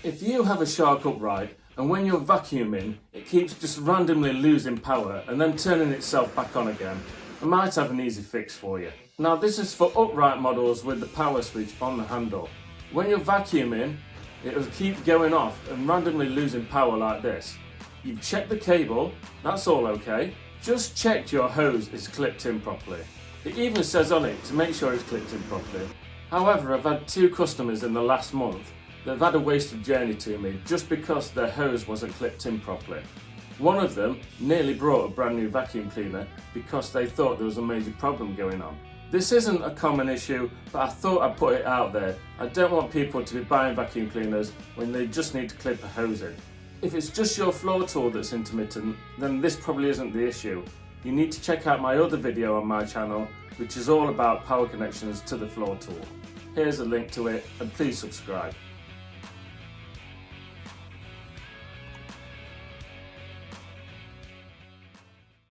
If you have a shark upright and when you're vacuuming it keeps just randomly losing power and then turning itself back on again, I might have an easy fix for you. Now this is for upright models with the power switch on the handle. When you're vacuuming, it will keep going off and randomly losing power like this. You've checked the cable, that's all okay. Just check your hose is clipped in properly. It even says on it to make sure it's clipped in properly. However, I've had 2 customers in the last month that have had a wasted journey to me just because their hose wasn't clipped in properly. One of them nearly brought a brand new vacuum cleaner because they thought there was a major problem going on. This isn't a common issue, but I thought I'd put it out there. I don't want people to be buying vacuum cleaners when they just need to clip a hose in. If it's just your floor tool that's intermittent, then this probably isn't the issue. You need to check out my other video on my channel, which is all about power connections to the floor tool. Here's a link to it, and please subscribe.